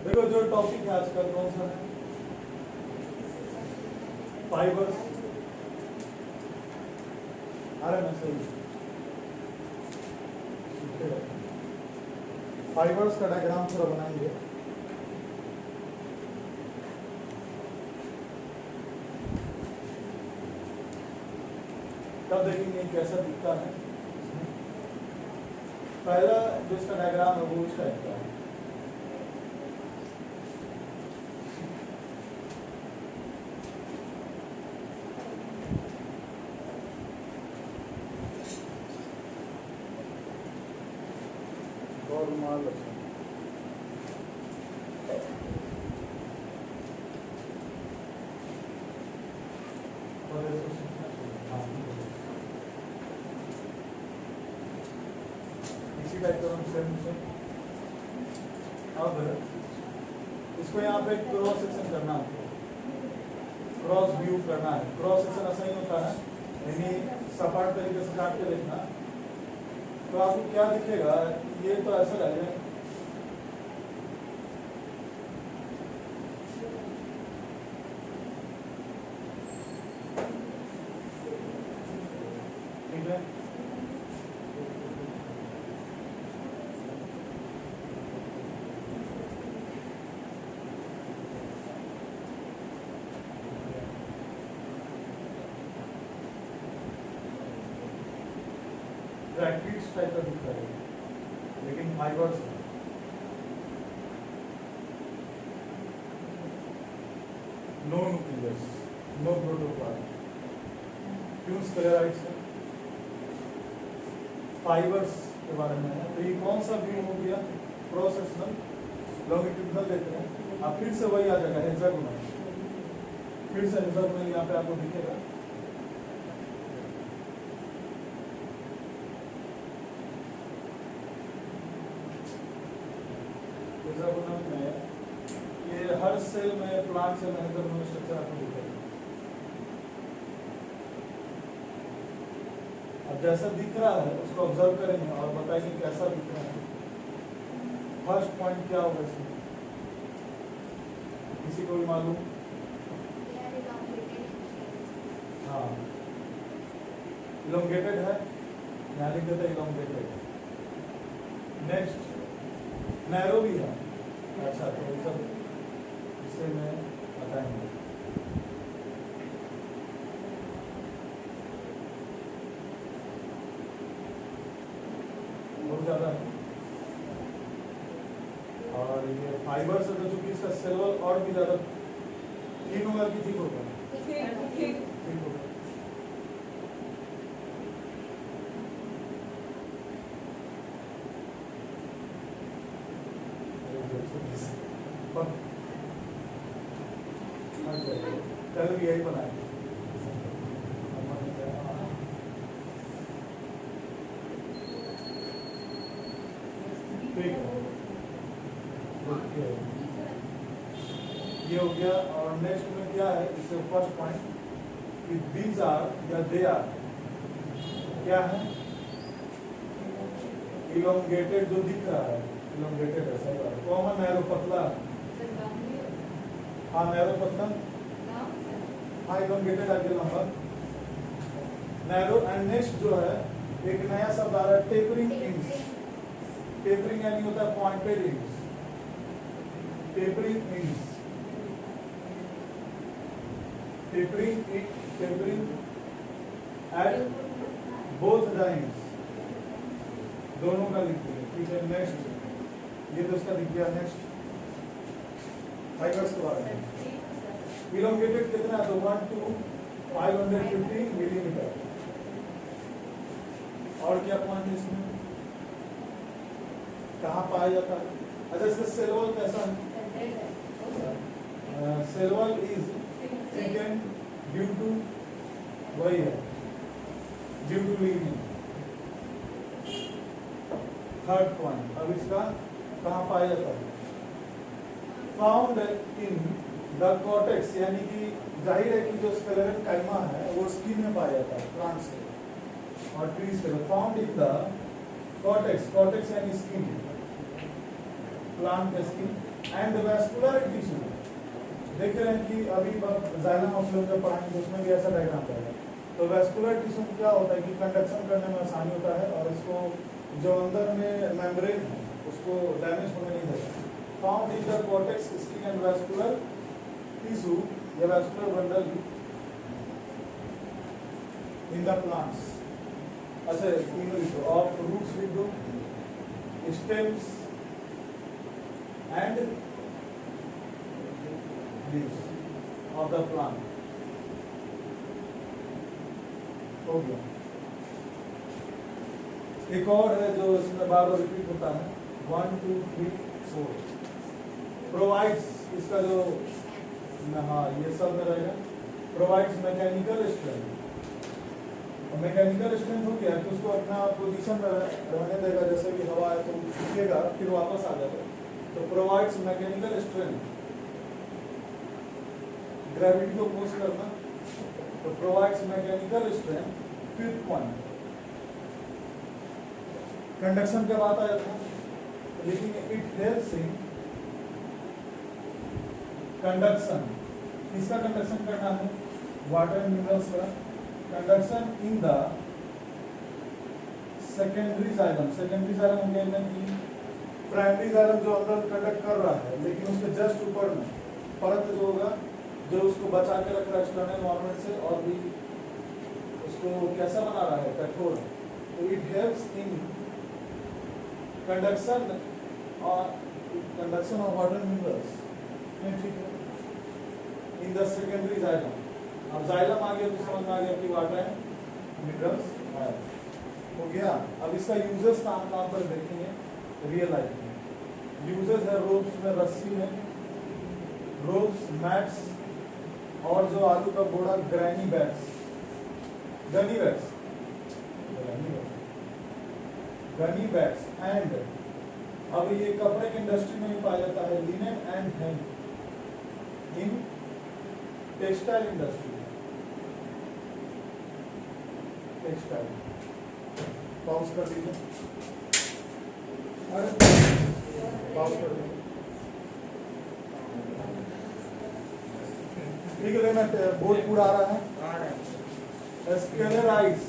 देखो जो टॉपिक है आज का कौन सा है? फाइबर्स। आ रहा है ना सही? फाइबर्स का डायग्राम थोड़ा बनाएंगे। तब देखेंगे कैसा दिखता है। पहला जो इसका डायग्राम है वो इस टाइप का है। और माल इसी टाइप का अब इसको यहाँ पे क्रॉस सेक्शन करना है, क्रॉस व्यू करना है। क्रॉस सेक्शन ऐसा ही होता है, यानी सपाट तरीके से काट के देखना। तो आपको क्या दिखेगा? ये तो ऐसा लगेगा ठीक है। ट्रैक्टिस टाइप का दिख रहा है, लेकिन fibres no nucleus, no protoplasm, क्यों स्क्लेराइड्स है? फाइबर्स के बारे में है। तो ये कौन सा व्यू हो गया? क्रॉस सेक्शनल लॉन्गिट्यूडिनल देते हैं। अब फिर से वही आ जाएगा हेक्सागोनल, फिर से हेक्सागोनल यहाँ पे आपको दिखेगा। हेक्सागोनल में ये हर सेल में, प्लांट सेल में हेक्सागोनल स्ट्रक्चर आपको दिखेगा। अब जैसा दिख रहा है उसको ऑब्जर्व करेंगे और बताएंगे कैसा दिख रहा है। फर्स्ट पॉइंट क्या होगा इसमें? किसी को भी मालूम? हाँ, इलोंगेटेड है, यहाँ लिख देते इलोंगेटेड। नेक्स्ट नैरो भी है। अच्छा, तो सब इसे में बताएंगे। बहुत ज्यादा है। और ये फाइबर से तो चूंकि इसका सेल वॉल और भी ज्यादा थिन होगा कि ठीक होगा? ठीक होगा। कल भी यही बनाए। ठीक है, ओके, ये हो गया। और नेक्स्ट में क्या है? इससे फर्स्ट पॉइंट कि दीज आर या दे आर क्या है? इलोंगेटेड जो दिख रहा है, इलोंगेटेड है, सही बात। कॉमन नैरो पतला, हाँ नैरो पतला, हाँ इलोंगेटेड आगे लंबा, नैरो। एंड नेक्स्ट जो है एक नया शब्द आ रहा है टेपरिंग इंड्स। टेपरिंग यानी होता है pointed ends, tapering ends, tapering at both the ends, दोनों का लिखते हैं। ठीक है, नेक्स्ट ये तो उसका दिख गया। नेक्स्ट फाइबर्स के बारे में, इलोंगेटेड कितना है? तो 1 to 550 मिलीमीटर। और क्या पॉइंट है इसमें? कहाँ पाया जाता है? अच्छा, इसका सेल वॉल कैसा है? Cell wall is thicken due to, वही है, due to lignin. Third point, अब इसका कहाँ पाया जाता है? फाउंड इन द कॉर्टेक्स, यानी कि जाहिर है कि जो स्क्लेरल काइमा है वो स्किन में पाया जाता है, प्लांट से और ट्रीज से। Found in the cortex, cortex यानी स्किन, प्लांट का स्किन एंड वैस्कुलर टिश्यू देख रहे हैं कि अभी जाइलम ऑफ फ्लोएम जब पढ़ाएंगे उसमें भी ऐसा डायग्राम रहेगा। तो वैस्कुलर टिश्यू क्या होता है कि कंडक्शन करने में आसानी होता है और इसको जो अंदर में मेम्ब्रेन है उसको डैमेज होने नहीं देता। Found in the cortex skin and vascular tissue या vascular bundle in the plants. अच्छा तीनों ऑफ रूट्स लिख दो, stems and leaves of the plant. हो गया। एक और है जो इसमें बार बार रिपीट होता है 1 2 3 4 प्रोवाइड्स, इसका जो हाँ ये सब में रहेगा। Provides mechanical strength. Mechanical strength हो गया कि उसको अपना पोजीशन में रहने देगा, जैसे कि हवा है तो उठेगा फिर वापस आ जाएगा। तो प्रोवाइड्स मैकेनिकल स्ट्रेंथ, ग्रेविटी को पोस्ट करना। तो provides mechanical strength. Fifth point conduction के बाद आया था, लेकिन इट हेल्प्स इन कंडक्शन। किसका कंडक्शन करना है? वाटर मिनरल्स का conduction in the secondary xylem. Secondary xylem कहते हैं कि प्राइमरी जाइलम जो अंदर कंडक्ट कर रहा है, लेकिन उसके जस्ट ऊपर में परत जो होगा जो उसको बचा के रख रहा है एक्सटर्नल एनवायरनमेंट से, और भी उसको कैसा बना रहा है? कठोर। तो it helps in conduction of water minerals. ठीक है, इन द सेकेंडरी जाइलम। अब जाइलम आ गया तो समझ में आ गया कि वाटर एंड मिनरल्स है। हो गया। अब इसका यूजेस कहाँ पर देखेंगे रियल लाइफ में। यूजेस है रोप्स में, रस्सी में, रोप्स, मैट्स, और जो आलू का बोड़ा granny bags, Ghani bags, Ghani bags. And अब ये कपड़े की इंडस्ट्री में भी पाया जाता है, linen and hemp in textile industry. Textile pause कर दीजिए, पॉज कर दीजिए। ठीक है, लेना बोर्ड पूरा आ रहा है। स्केलराइज,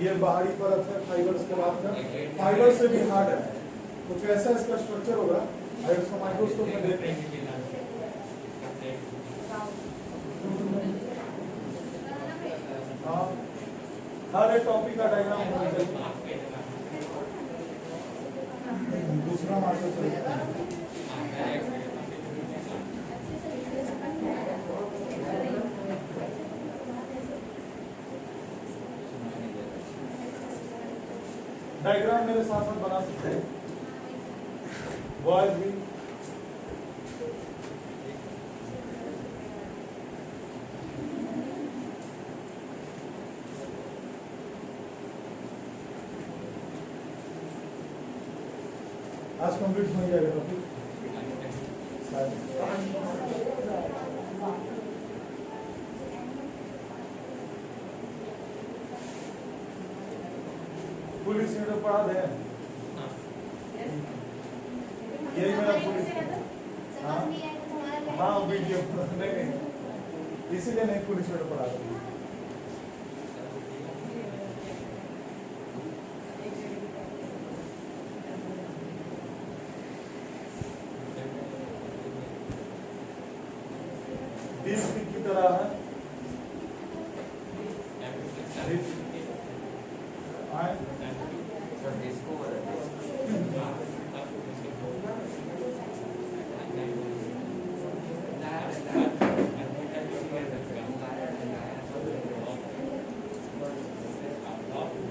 ये बाहरी परत है फाइबर्स के बाद का, फाइबर से भी हार्ड है। तो कैसा इसका स्ट्रक्चर होगा अगर इसको माइक्रोस्कोप में देखते हैं? हाँ, हर एक टॉपिक का डायग्राम होना चाहिए। दूसरा मार्कर चलता है। डायग्राम मेरे साथ साथ बना सकते हैं बॉयज भी। आज कंप्लीट हो जाएगा टॉपिक। पुलिस वीडियो पढ़ा दे, यही मेरा पुलिस। हाँ वीडियो नहीं, इसीलिए नहीं पुलिस वीडियो पढ़ा दे। की तरह है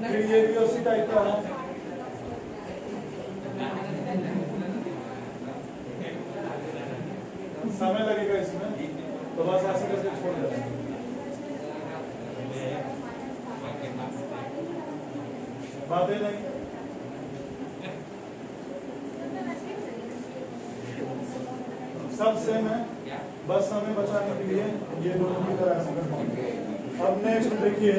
फिर ये भी उसी टाइप का है। समय लगेगा इसमें, तो बस ऐसे करके छोड़ देना। बातें नहीं, सब सेम है, बस समय बचाने के लिए ये दोनों की तरह ऐसे करना है। अब नेक्स्ट देखिए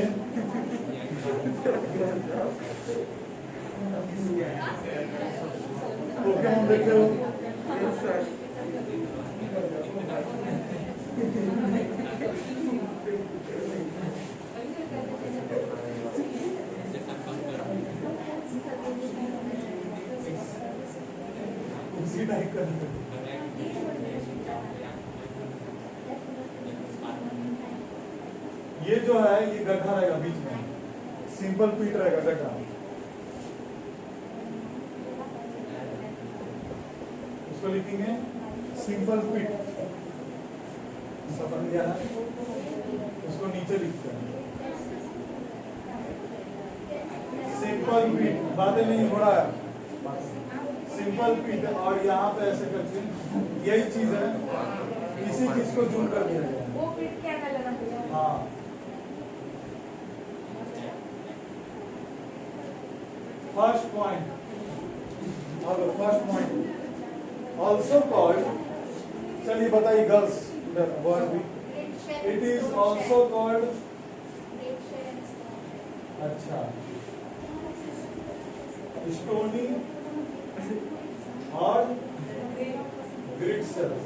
पोकेमॉन देखे हो? उसी टाइप का ये जो है ये गड्ढा रहेगा बीच में, सिंपल पीट रहेगा गड्ढा। उसको लिखेंगे सिंपल पीट, समझ गया ना? उसको नीचे लिखते हैं सिंपल पीट। बातें नहीं हो रहा है, सिंपल पीट। और यहाँ पे ऐसे करके यही चीज है, इसी चीज को जूम कर दिया गया। वो पीट क्या कलर है? हाँ, first point, first point also called, चलिए बताइए गर्ल्स, वर्ड भी, इट इज ऑल्सो कॉल्ड, अच्छा, स्टोनी और ग्रिड सेल्स।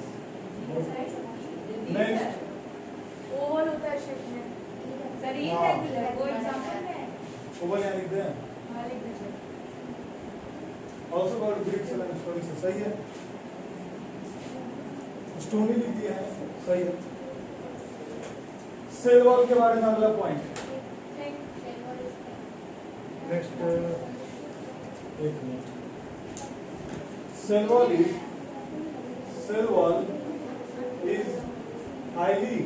नेक्स्ट, ओवल होता है शेप में, सर ये रेगुलर वो एग्जांपल है। ओवल यहाँ लिख दें, हाँ लिख दीजिए। Also called grit cell and stony cell, सही है। स्टोनी लिख दिया है, सही है। सेल वॉल के बारे में अगला पॉइंट। नेक्स्ट, एक minute. Cell wall is highly,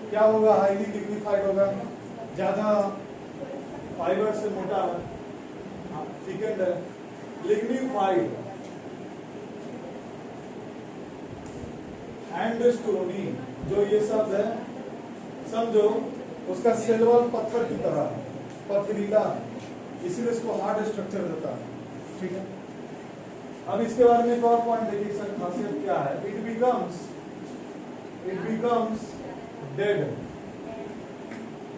क्या होगा? हाईली लिग्निफाइड होगा, ज्यादा फाइबर से मोटा है, थिकेंड है, लिग्निफाइड एंड स्टोनी। जो ये शब्द है समझो, उसका सेल वॉल पत्थर की तरह है, पथरीला, इसीलिए इसको हार्ड स्ट्रक्चर देता है, ठीक है। अब इसके बारे में एक और पॉइंट देखिए, इसका खासियत क्या है? It becomes dead,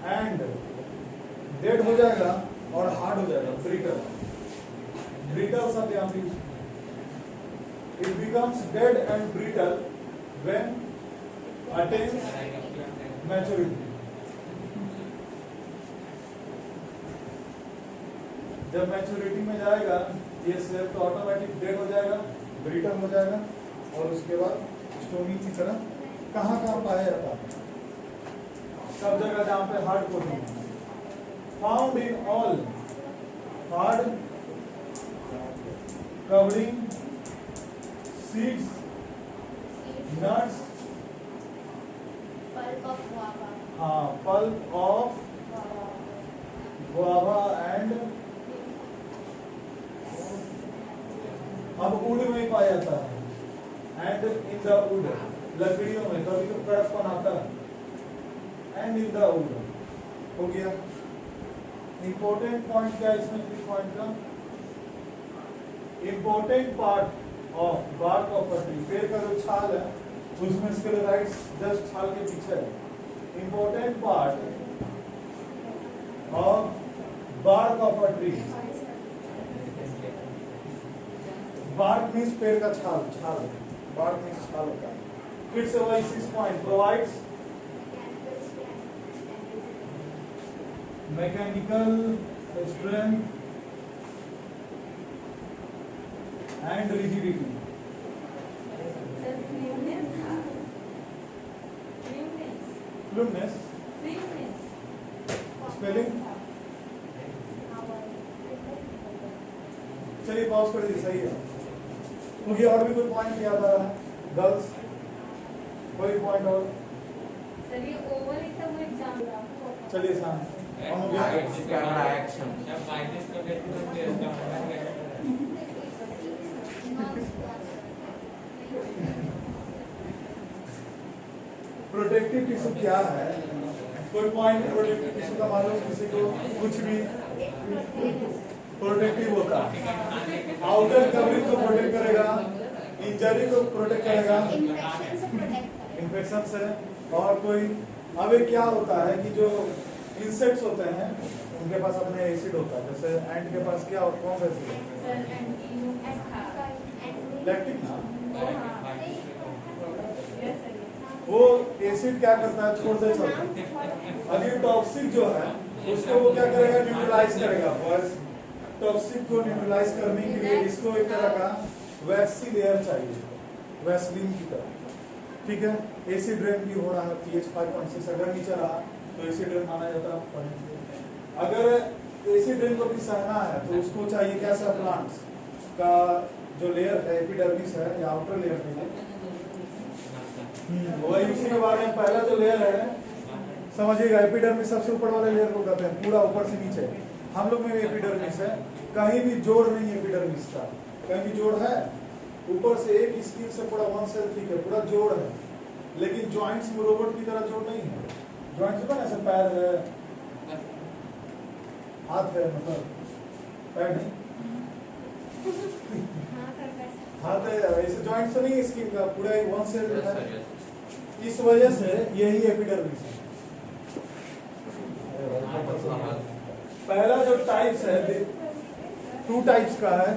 and dead हो जाएगा और हार्ड हो जाएगा, ब्रिटल। ब्रिटल शब्द यहाँ पे, it becomes dead and brittle when attains maturity. जब मैच्योरिटी में जाएगा ये सेल तो ऑटोमेटिक डेड हो जाएगा, ब्रिटल हो जाएगा, और उसके बाद स्टोनी की तरह कहाँ पाया जाता है? सब जगह जहाँ पे hard protein, found in all hard covering seeds, nuts, हाँ, पल्प ऑफ गुआवा एंड, अब वुड में पाया जाता है, एंड इन द वुड, लकड़ियों में कभी तो कड़कपन आता है, एंड इन द वुड। हो गया। इंपॉर्टेंट पॉइंट क्या है इसमें? 3 पॉइंट का important part of bark of a tree, पेड़ का जो छाल है उसमें स्क्लेराइड्स जस्ट छाल के पीछे है। Important part of bark of a tree, bark means पेड़ का छाल, बार्क मीन्स छाल होता है। फिर से वही 6 point, provides mechanical strength and rigidity. फ्लूमनेस, स्पेलिंग, चलिए पॉज कर दीजिए, सही है। मुझे और भी कोई पॉइंट याद आ रहा है गर्ल्स? कोई पॉइंट और? चलिए ओवल एकदम वो एग्जाम, चलिए शाम ऑन हो गया। एक्शन जब माइनस कर देते तो फिर इसका मतलब क्या है? प्रोटेक्टिव टिश्यू क्या है? कोई पॉइंट प्रोटेक्टिव टिश्यू का मालूम किसी को? कुछ भी प्रोटेक्टिव होता है, आउटर कवरिंग को प्रोटेक्ट करेगा, इंजरी को प्रोटेक्ट करेगा इन्फेक्शन से। और कोई अब क्या होता है कि जो इंसेक्ट्स होते हैं उनके पास अपने एसिड होता है, जैसे एंड के पास क्या कौन सा एसिड है? सर एंटी था लैक्टिक ना। यस सर वो एसिड क्या करता है, छोड़ते चलते। अभी टॉक्सिक जो है उसको वो क्या करेगा, न्यूट्रलाइज करेगा। बस टॉक्सिक को न्यूट्रलाइज करने के लिए इसको एक तरह का वैक्सी लेयर चाहिए, वैसलीन की तरह। ठीक है, एसिड रेन भी हो रहा है, pH 5.6 अगर नीचे रहा तो एसिड रेन माना जाता है। अगर एसिड रेन को भी सहना है तो उसको चाहिए कैसा, प्लांट्स का जो लेयर है एपिडर्मिस है या आउटर लेयर है, वही उसी के बारे में पहला जो लेयर है समझिएगा। एपिडर्मिस सबसे ऊपर वाले लेयर को कहते हैं, पूरा ऊपर से नीचे। हम लोग में भी एपिडर्मिस है, कहीं भी जोड़ नहीं है एपिडर्मिस का, कहीं भी जोड़ है? ऊपर से एक स्किन से पूरा वन सेल ठीक है, पूरा जोड़ है, लेकिन जॉइंट्स में रोबोट की तरह जोड़ नहीं है। जॉइंट्स में ऐसे पैर है, हाथ है, मतलब पैर नहीं, हाथ है, ऐसे जॉइंट्स नहीं है स्किन का, पूरा एक वन सेल है। इस वजह से यही एपिडर्मिस है। पहला जो टाइप्स है, 2 टाइप्स का है,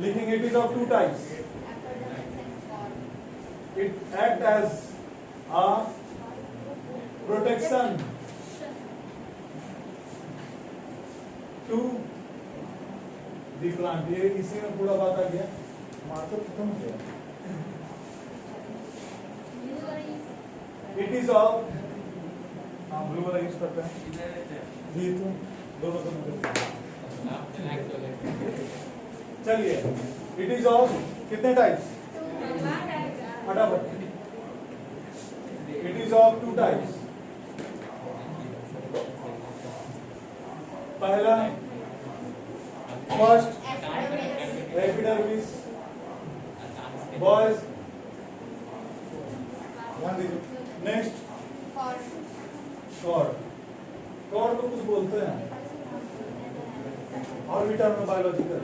लिखेंगे it is of 2 types. It act as a protection to the plant. ये इसी में पूरा बात आ गया, मार्कर खत्म हो गया। इट इज ऑफ, हाँ ब्लू वाला यूज करते हैं जी, तो दोनों चलिए। इट इज ऑफ कितने टाइप्स, फटाफट। It is of 2 types. पहला फर्स्ट एपिडर्मिस, बॉयज ध्यान दीजिए। Next cord. कॉर्ड को कुछ बोलते हैं ऑर्बिटर में, बायोलॉजिकल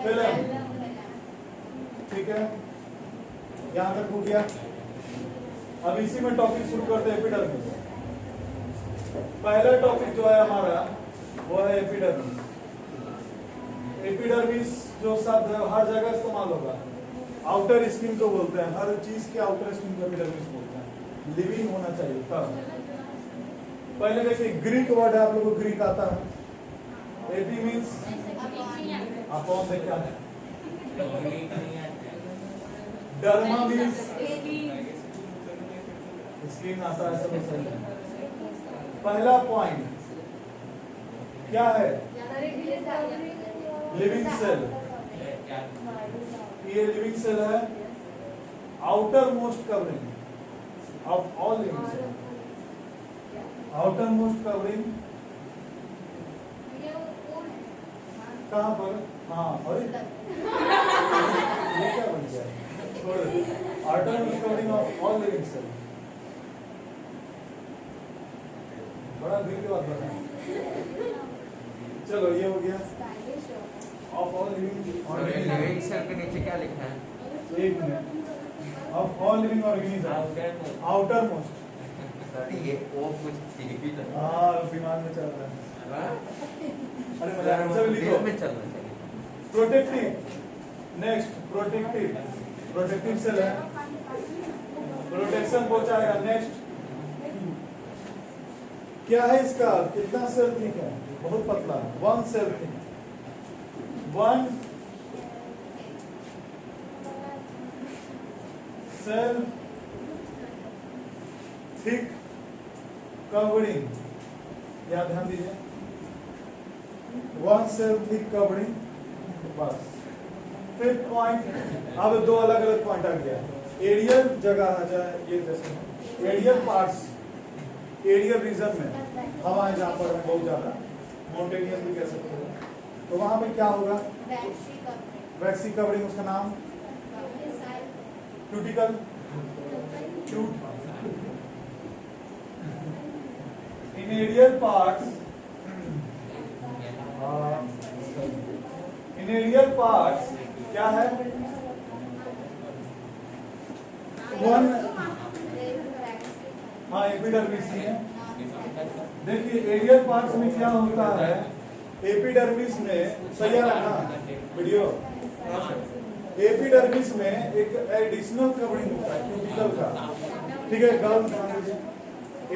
फिल्म। ठीक है, यहां तक हो गया। अब इसी में टॉपिक शुरू करते हैं, एपिडर्मिस। पहला टॉपिक जो है हमारा वो है एपिडर्मिस। एपिडर्मिस जो शब्द है हर जगह इस्तेमाल होगा। आउटर स्किन को बोलते हैं, हर चीज के आउटर स्किन को एपिडर्मिस बोलते हैं। लिविंग होना चाहिए तब। पहले देखिए ग्रीक वर्ड है, आप लोगों को ग्रीक आता है। एपी मींस अपॉन से क्या है, डर्मा मींस स्किन आता है, सब सही है। पहला पॉइंट क्या है, लिविंग सेल। ये लिविंग सेल है, outermost covering of all living cell. Outermost covering कहाँ पर, हाँ और ये क्या बन गया, outermost covering of all living cell. बड़ा दिल की बात बताएं। चलो ये हो गया ऑफ ऑल लिविंग सेल के नीचे क्या लिखा है? एक minute, of all living organism outer most. ये वो कुछ ठीक भी तो हाँ दिमाग में चल रहा है, अरे मजाक में, सब लिखो। में चल रहा है। Protective. Next protective, protective cell है, प्रोटेक्शन पहुंचाएगा। नेक्स्ट क्या है इसका, कितना सेल थिक है, बहुत पतला, 1 cell thick. 1 cell thick covering, या ध्यान दीजिए 1 सेल थिक कवरिंग, बस। फिफ्थ पॉइंट, अब 2 अलग अलग पॉइंट आ गया। एरियल जगह आ जाए, ये जैसे एरियल पार्ट्स, एरियल रीजन में हवाएं जहाँ पर है बहुत ज्यादा, माउंटेनियस भी कह सकते हैं, तो वहां पे क्या होगा, वैक्सी कवरिंग, उसका नाम क्यूटिकल, क्यूट। इन एरियल पार्ट्स, इन एरियल पार्ट्स क्या है, 1 हाँ एपिडर्मिस है, देखिए एरियल पार्ट्स में क्या होता है, एपिडर्मिस में, सही है ना वीडियो, एपिडर्मिस में एक एडिशनल कवरिंग होता है क्यूटिकल का, ठीक है गर्ल्स ध्यान दीजिए।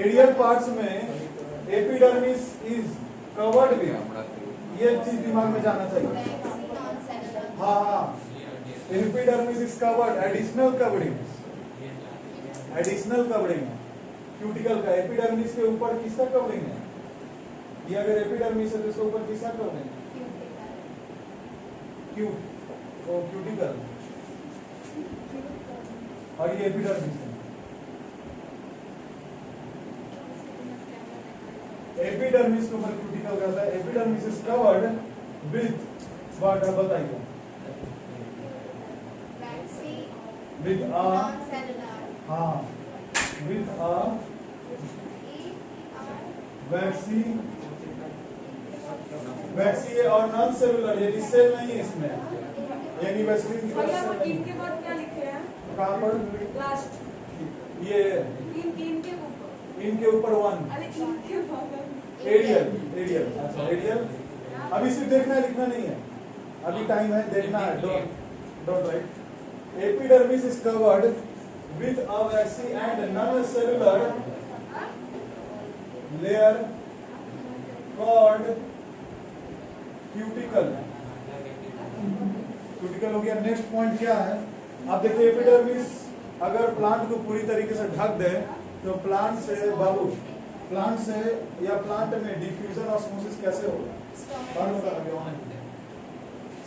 एरियल पार्ट्स में एपिडर्मिस इज कवर्ड विद, ये चीज दिमाग में जाना चाहिए। हाँ, epidermis is covered, additional covering, additional covering है क्यूटिकल का। एपिडर्मिस के ऊपर किसका कवरिंग है, ये अगर एपिडर्मिस है तो इसके ऊपर किसका कवरिंग है, क्यूटिकल, और ये एपिडर्मिस है। एपिडर्मिस के ऊपर क्यूटिकल रहता है। Epidermis is covered with what, बताइए, विद अ, हाँ, विद अ वैक्सी, वैक्सी और नॉन सेलुलर, यानी सेल नहीं है इसमें, यानी वैक्सीन की भैया वो तरह तीन के बाद क्या लिखे हैं कहाँ पर, लास्ट, ये तीन के ऊपर, इनके ऊपर वन, अरे तीन के बाद एरियल, एरियल, अच्छा एरियल, अभी सिर्फ देखना है लिखना नहीं है, अभी टाइम है, देखना है, don't write. Epidermis is covered with a waxy and non-cellular layer called cuticle। Cuticle हो गया। नेक्स्ट पॉइंट क्या है, आप देखिए एपिडर्मिस अगर प्लांट को पूरी तरीके से ढक दे तो प्लांट से बाबू, प्लांट से या प्लांट में डिफ्यूजन ऑस्मोसिस कैसे होगा,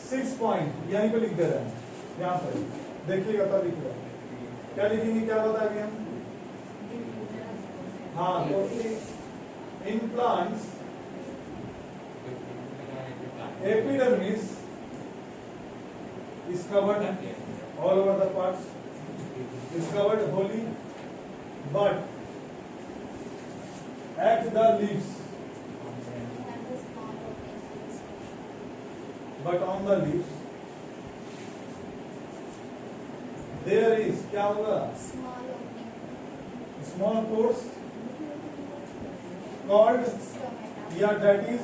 6 पॉइंट यहीं पे लिख दे रहे हैं, यहाँ पर देखिएगा तब लिख रहे हैं, क्या लिखेंगे, क्या बताएंगे हम, हाँ, तो इन plants epidermis is covered all over the parts, is covered wholly, but at the leaves, but on the leaves there is, क्या होगा, small pores called, या that is,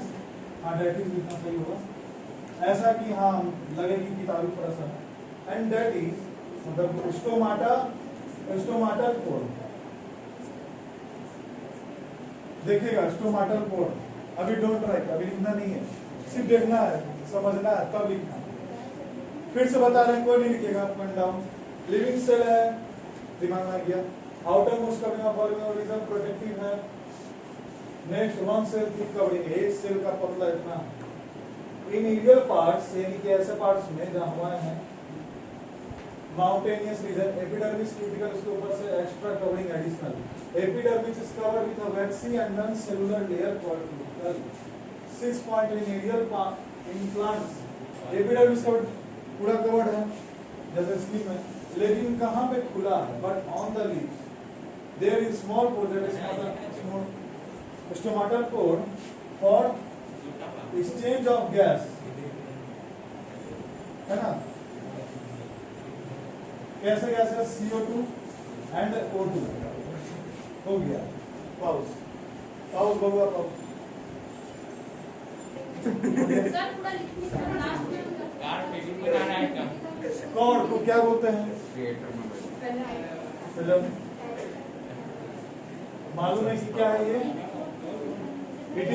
हाँ that is लिखना सही होगा, ऐसा कि हाँ लगेगी किताबी थोड़ा सा, and that is मतलब स्टोमाटा, स्टोमाटल पोर, देखिएगा स्टोमाटल पोर, अभी डोंट राइट, अभी लिखना नहीं है, सिर्फ देखना है, समझना है तब लिखना। फिर से बता रहे हैं, कोई नहीं लिखेगा up and down. Living cell है, दिमाग में आ गया। Outermost covering of organism protective है। Next one cell thick covering, एक सेल का पतला इतना। इन एरियल पार्ट्स यानी कि ऐसे पार्ट्स में जहां हुआ है माउंटेनियस रीजन, एपिडर्मिस क्यूटिकल, उसके ऊपर से extra covering additional. Epidermis is covered with a waxy and non cellular layer called cuticle. 6 point in aerial in plants, epidermis covered पूरा कवर्ड है जैसे स्किन में, लेकिन कहां पे खुला है, but on the leaves there is small pore, that is stomatal pore for exchange of gas, है ना, कैसे गैस है, CO2 एंड O2। हो गया, पाउज, पाउज बबुआ पाउज। कॉर्ड को क्या बोलते हैं, फिल्म, मालूम है कि क्या है ये, इट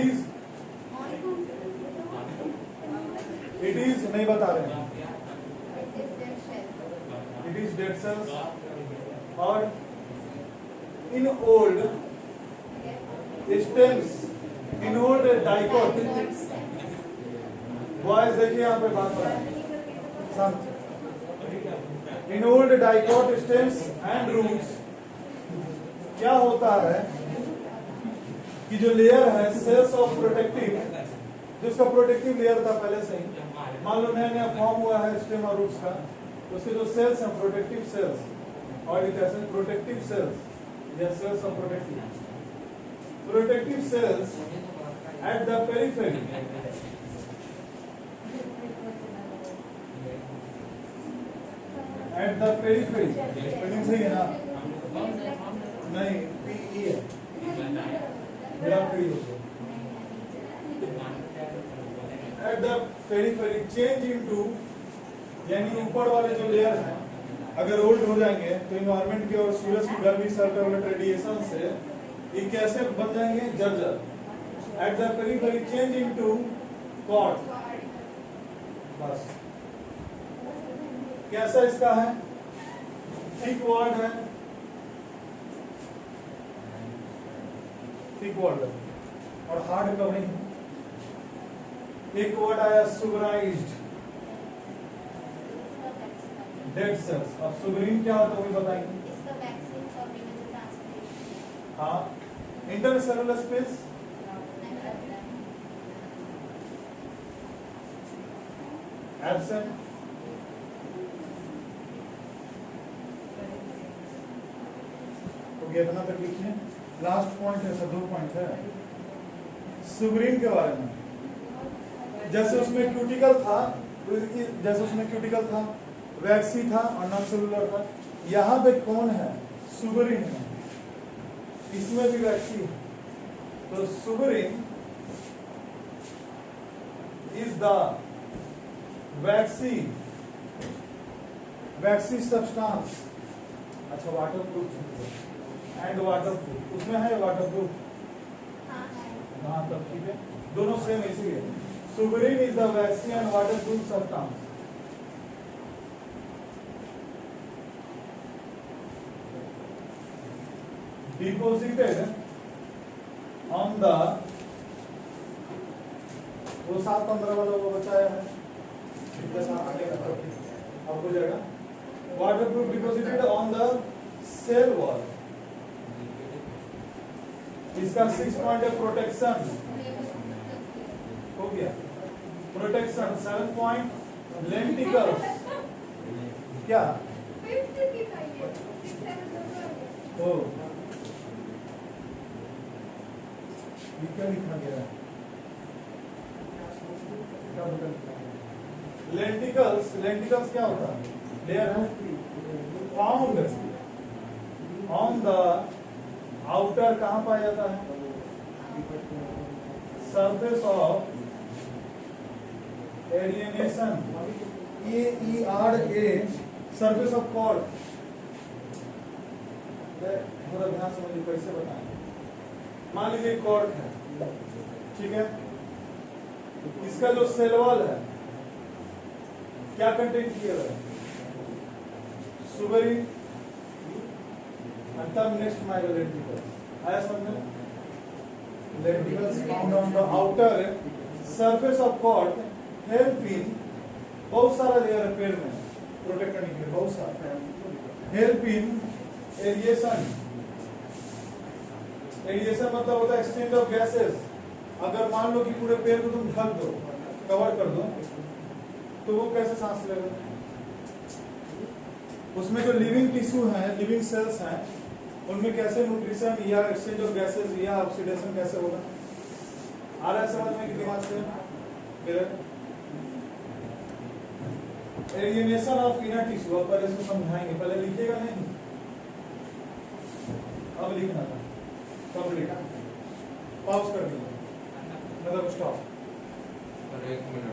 इज नहीं बता रहे हैं, इट इज डेड सेल्स। और in old stems, in old dicot, boys देखिए यहाँ पे बात हो रहा है, in old dicot stems and roots क्या होता है कि जो लेयर है सेल्स ऑफ प्रोटेक्टिव, जिसका प्रोटेक्टिव लेयर था पहले से ही, मान लो नया नया फॉर्म हुआ है स्टेम और रूट्स का, उसके जो सेल्स हैं प्रोटेक्टिव सेल्स, और ये कैसे प्रोटेक्टिव सेल्स या cells of protective cells at the periphery, at the periphery, spelling सही है ना, नहीं PE है, मेरा खड़ी हो गया eight the periphery change into, यानी ऊपर वाले जो लेयर हैं अगर ओल्ड हो जाएंगे तो इन्वायरमेंट के और सूरज की गर्मी अल्ट्रावायलेट रेडिएशन से ये कैसे बन जाएंगे, जर्जर। At the periphery change into cork. बस कैसा इसका है, थिक वॉल्ड है, थिक वॉल्ड और हार्ड कवरिंग है। एक वर्ड आया सुगराइज्ड, डेड सेल्स। अब सुगरीन क्या होता है वो भी बताएंगे। इसका वैक्सीन और इम्यून ट्रांसप्लांटेशन हाँ, इंटरसेलुलर स्पेस, एब्सेंट, तो ये इतना तक लिखिए। लास्ट पॉइंट है, सब 2 पॉइंट है सुगरीन के बारे में। जैसे उसमें क्यूटिकल था, वैक्सी था और नॉन सेलुलर था। यहाँ पे कौन है, सुगरीन है, इसमें भी वैक्सी है। तो सुगरीन इज द वैक्सी सब्सटेंस। अच्छा, वाटरप्रूफ एंड वाटरप्रूफ, उसमें है वाटरप्रूफ। हाँ, तब ठीक है, दोनों सेम इसीलिए। Suberin is the waxy and waterproof substance. Deposited on the, वो 7-15 वाला वो बचाया है, आगे अब हो जाएगा। Waterproof deposited on the cell wall. इसका 6 पॉइंट है प्रोटेक्शन, हो गया प्रोटेक्शन। 7 पॉइंट लेंटिकल्स, क्या ओ ये क्या लिखा गया है, क्या बता लेंटिकल्स। लेंटिकल्स क्या होता है, लेयर है फाउंड ऑन द आउटर, कहां पाया जाता है, surface of alienation, EERA, surface of cork. थोड़ा ध्यान समझिए कैसे बताएं। मान लीजिए कॉर्ड है, ठीक है, इसका जो सेल वॉल है क्या कंटेंट किया हुआ है, सुगरीन, तब नेक्स्ट माइलो लेंटिकल्स। आया समझ में, lenticels found on the outer surface of cork help in, बहुत सारा लेयर है पेड़ में प्रोटेक्ट करने के लिए, बहुत सारा। हेल्प इन एरिएशन, एरिएशन मतलब होता है एक्सचेंज ऑफ गैसेस। अगर मान लो कि पूरे पेड़ को तुम ढक दो, कवर कर दो, तो वो कैसे सांस लेगा, उसमें जो लिविंग टिश्यू है, लिविंग सेल्स हैं, उनमें कैसे न्यूट्रिशन या एक्सचेंज ऑफ गैसेस या ऑक्सीडेशन कैसे होगा। आ रहा है समझ में कि दिमाग से, एलिनेशन ऑफ इनर टिश्यू। अब पहले इसको समझाएंगे, पहले लिखिएगा नहीं, अब लिखना था, कंप्लीट पॉज कर दीजिए, मतलब स्टॉप। 1 मिनट।